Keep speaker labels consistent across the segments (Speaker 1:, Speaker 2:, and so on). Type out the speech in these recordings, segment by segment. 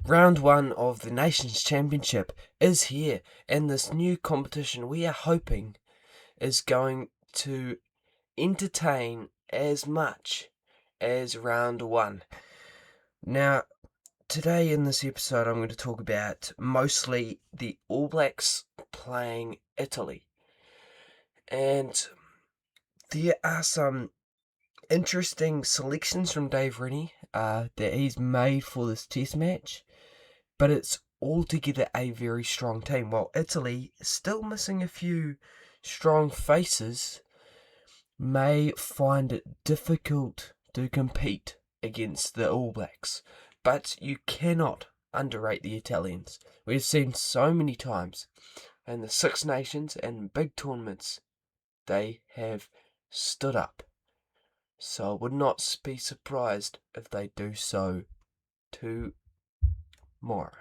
Speaker 1: Round 1 of the Nations Championship is here, and this new competition we are hoping is going to entertain as much as round 1. Now, today in this episode I'm going to talk about mostly the All Blacks playing Italy. And there are some interesting selections from Dave Rennie that he's made for this test match, but it's altogether a very strong team. While Italy, still missing a few strong faces, may find it difficult to compete against the All Blacks. But you cannot underrate the Italians. We've seen so many times in the Six Nations and big tournaments, they have stood up. So I would not be surprised if they do so tomorrow.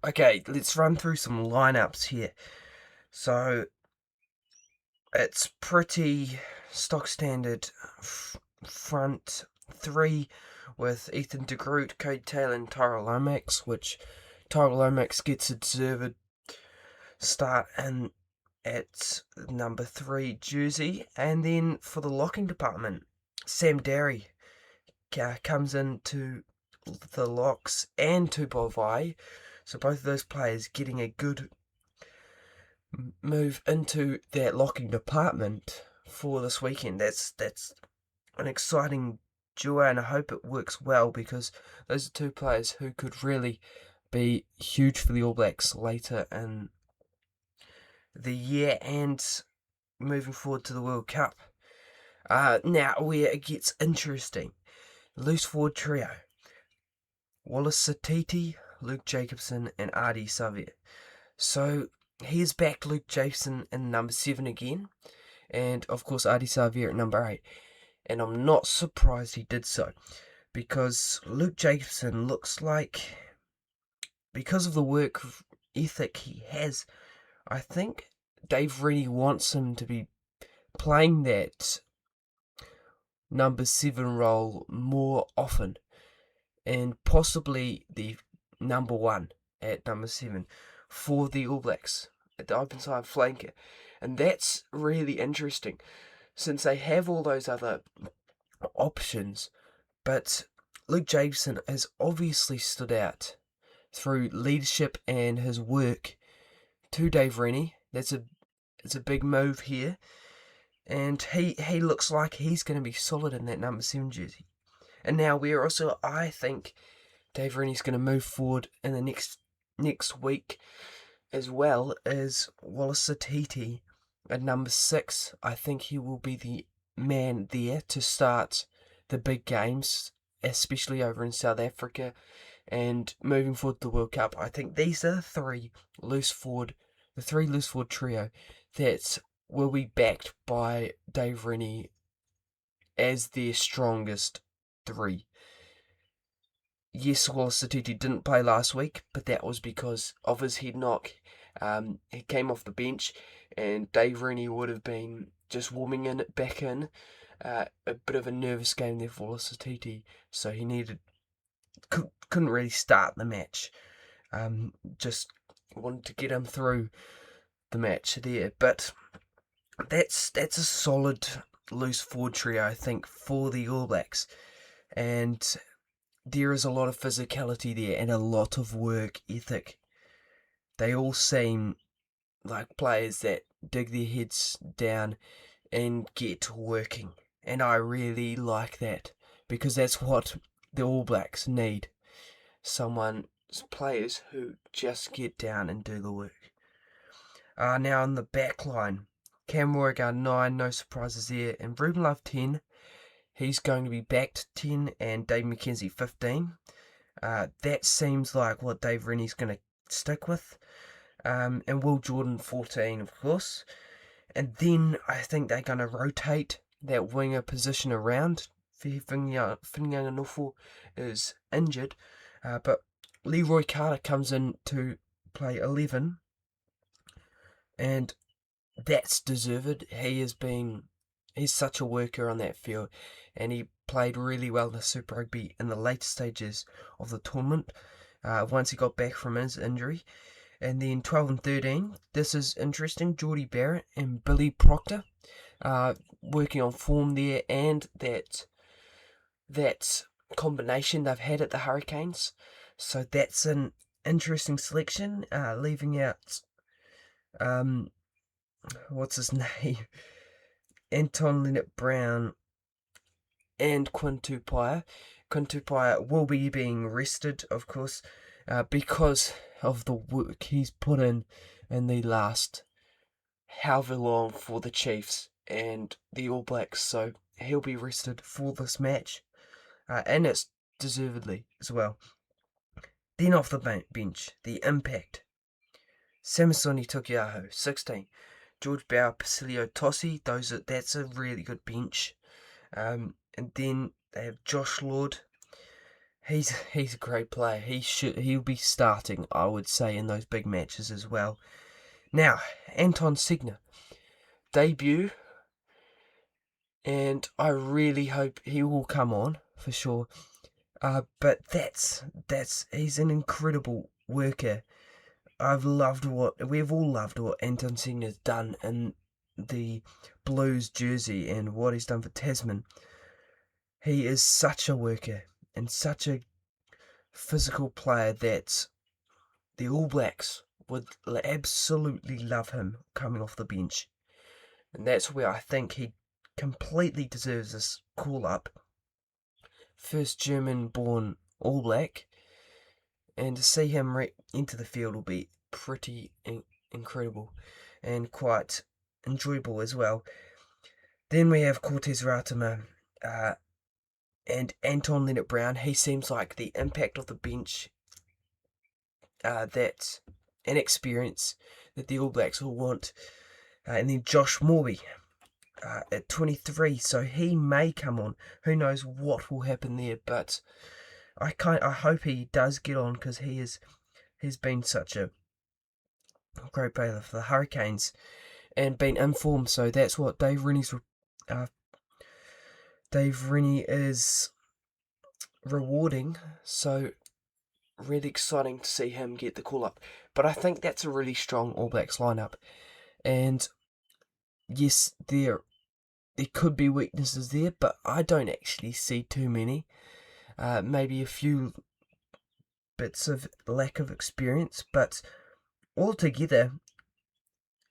Speaker 1: Okay, let's run through some lineups here. So it's pretty stock standard front three with Ethan de Groot, Cody Taylor and Tyrell Lomax, which Tyrell Lomax gets a deserved start in at number 3 jersey. And then for the locking department, Sam Derry comes into the locks and Tupou. So both of those players getting a good move into that locking department for this weekend. That's an exciting duo, and I hope it works well, because those are two players who could really be huge for the All Blacks later in the year and moving forward to the World Cup. Now, where it gets interesting, loose forward trio: Wallace Satiti, Luke Jacobson and Ardie Savea. So he's backed Luke Jacobson in number 7 again, and of course Ardie Savea at number 8. And I'm not surprised he did so, because Luke Jacobson looks like, because of the work ethic he has, I think Dave Rennie wants him to be playing that number 7 role more often, and possibly the number 1 at number 7 for the All Blacks at the open side flanker. And that's really interesting, since they have all those other options, but Luke Jacobson has obviously stood out through leadership and his work to Dave Rennie. It's a big move here, and he looks like he's going to be solid in that number 7 jersey. And now we're also, I think Dave Rennie's going to move forward in the next week, as well as Wallace Satiti at number 6. I think he will be the man there to start the big games, especially over in South Africa and moving forward to the World Cup. I think these are the three loose forward trio that will be backed by Dave Rennie as their strongest 3. Yes, Wallace Satiti didn't play last week, but that was because of his head knock. He came off the bench, and Dave Rennie would have been just warming back in. A bit of a nervous game there for Wallace Satiti, so he couldn't really start the match. Just wanted to get him through the match there. But that's a solid loose forward trio, I think, for the All Blacks. And there is a lot of physicality there and a lot of work ethic. They all seem like players that dig their heads down and get working. And I really like that, because that's what the All Blacks need. Players who just get down and do the work. Now on the back line, Cam Roygaard 9, no surprises there. And Ruben Love 10. He's going to be backed 10, and Dave McKenzie 15. That seems like what Dave Rennie's going to stick with. And Will Jordan 14, of course. And then I think they're going to rotate that winger position around. Whinganga is injured, but Leroy Carter comes in to play 11, and that's deserved. He's such a worker on that field, and he played really well in the Super Rugby in the later stages of the tournament, once he got back from his injury. And then 12 and 13, this is interesting, Geordie Barrett and Billy Proctor working on form there, and that combination they've had at the Hurricanes. So that's an interesting selection, leaving out, what's his name? Anton Linnett-Brown and Quinn Tupaia. Quinn Tupaia will be being rested, of course, because of the work he's put in the last however long for the Chiefs and the All Blacks. So he'll be rested for this match, and it's deservedly as well. Then off the bench, the impact. Samisoni Taukei'aho, 16. George Bower, Pasilio Tossi, that's a really good bench. And then they have Josh Lord. He's a great player. He'll be starting, I would say, in those big matches as well. Now, Anton Segner, debut, and I really hope he will come on for sure. But he's an incredible worker. We've all loved what Anton Segner's done in the Blues jersey and what he's done for Tasman. He is such a worker and such a physical player that the All Blacks would absolutely love him coming off the bench. And that's where I think he completely deserves this call-up. First German-born All Black. And to see him enter the field will be pretty incredible and quite enjoyable as well. Then we have Cortez Ratama and Anton Linnett-Brown. He seems like the impact of the bench, that and experience that the All Blacks will want. And then Josh Morby at 23, so he may come on. Who knows what will happen there, but I hope he does get on, because he's been such a great player for the Hurricanes and been informed. So that's what Dave Rennie is rewarding. So really exciting to see him get the call up. But I think that's a really strong All Blacks lineup. And yes, there could be weaknesses there, but I don't actually see too many. Maybe a few bits of lack of experience, but altogether,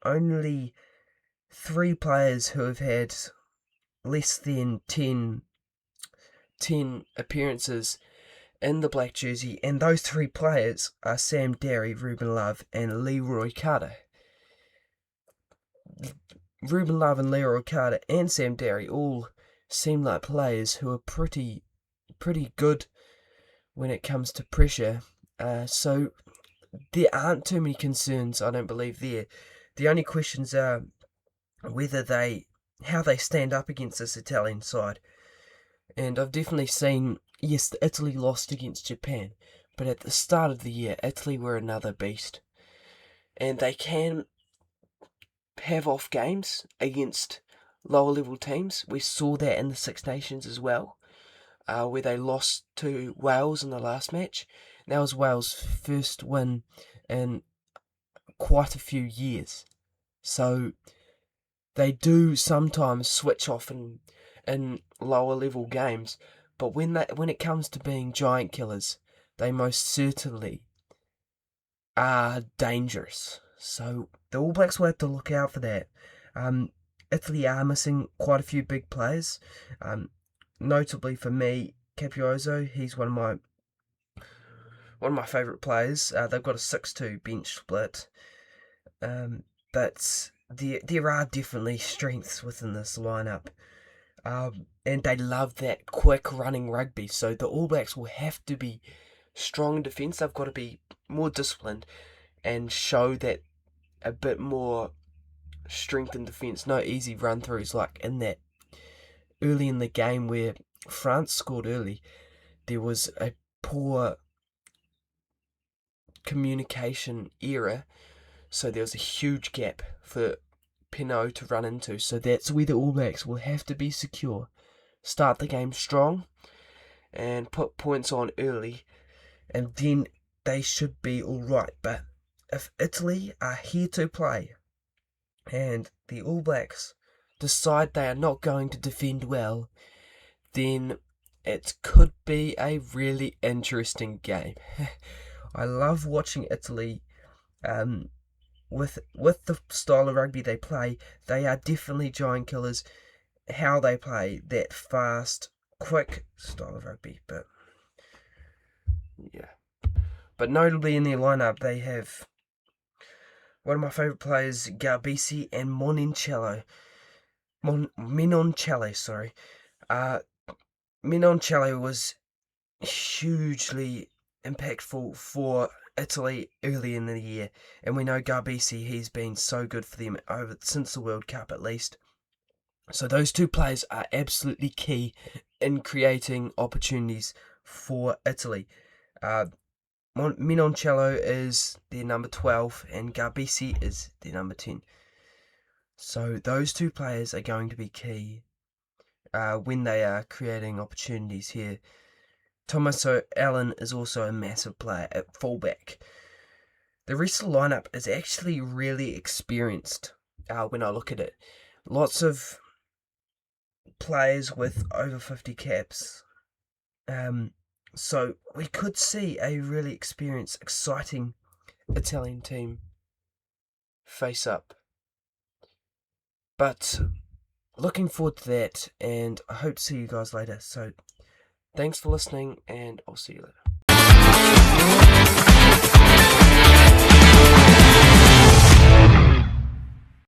Speaker 1: only 3 players who have had less than 10 appearances in the black jersey, and those 3 players are Sam Derry, Ruben Love, and Leroy Carter. Ruben Love and Leroy Carter and Sam Derry all seem like players who are pretty good when it comes to pressure. So there aren't too many concerns, I don't believe, there. The only questions are how they stand up against this Italian side. And I've definitely seen, yes, Italy lost against Japan, but at the start of the year, Italy were another beast. And they can have off games against lower level teams. We saw that in the Six Nations as well, where they lost to Wales in the last match. That was Wales' first win in quite a few years. So they do sometimes switch off in lower level games, but when it comes to being giant killers, they most certainly are dangerous. So the All Blacks will have to look out for that. Italy are missing quite a few big players. Notably for me, Capozzo. He's one of my favourite players. They've got a 6-2 bench split. But there are definitely strengths within this lineup. And they love that quick running rugby. So the All Blacks will have to be strong in defence. They've got to be more disciplined and show that a bit more strength in defence. No easy run throughs like in that early in the game where France scored early. There was a poor communication error, so there was a huge gap for Pinot to run into. So that's where the All Blacks will have to be secure. Start the game strong and put points on early, and then they should be alright. But if Italy are here to play and the All Blacks decide they are not going to defend well, then it could be a really interesting game. I love watching Italy. With the style of rugby they play, they are definitely giant killers. How they play that fast, quick style of rugby, but yeah. But notably in their lineup, they have one of my favourite players, Garbisi and Minoncello, sorry. Minoncello was hugely impactful for Italy early in the year, and we know Garbisi, he's been so good for them since the World Cup at least. So those two players are absolutely key in creating opportunities for Italy. Minoncello is their number 12 and Garbisi is their number 10. So those two players are going to be key when they are creating opportunities here. Tommaso Allen is also a massive player at fullback. The rest of the lineup is actually really experienced when I look at it. Lots of players with over 50 caps. So we could see a really experienced, exciting Italian team face up. But looking forward to that, and I hope to see you guys later. So thanks for listening, and I'll see you later.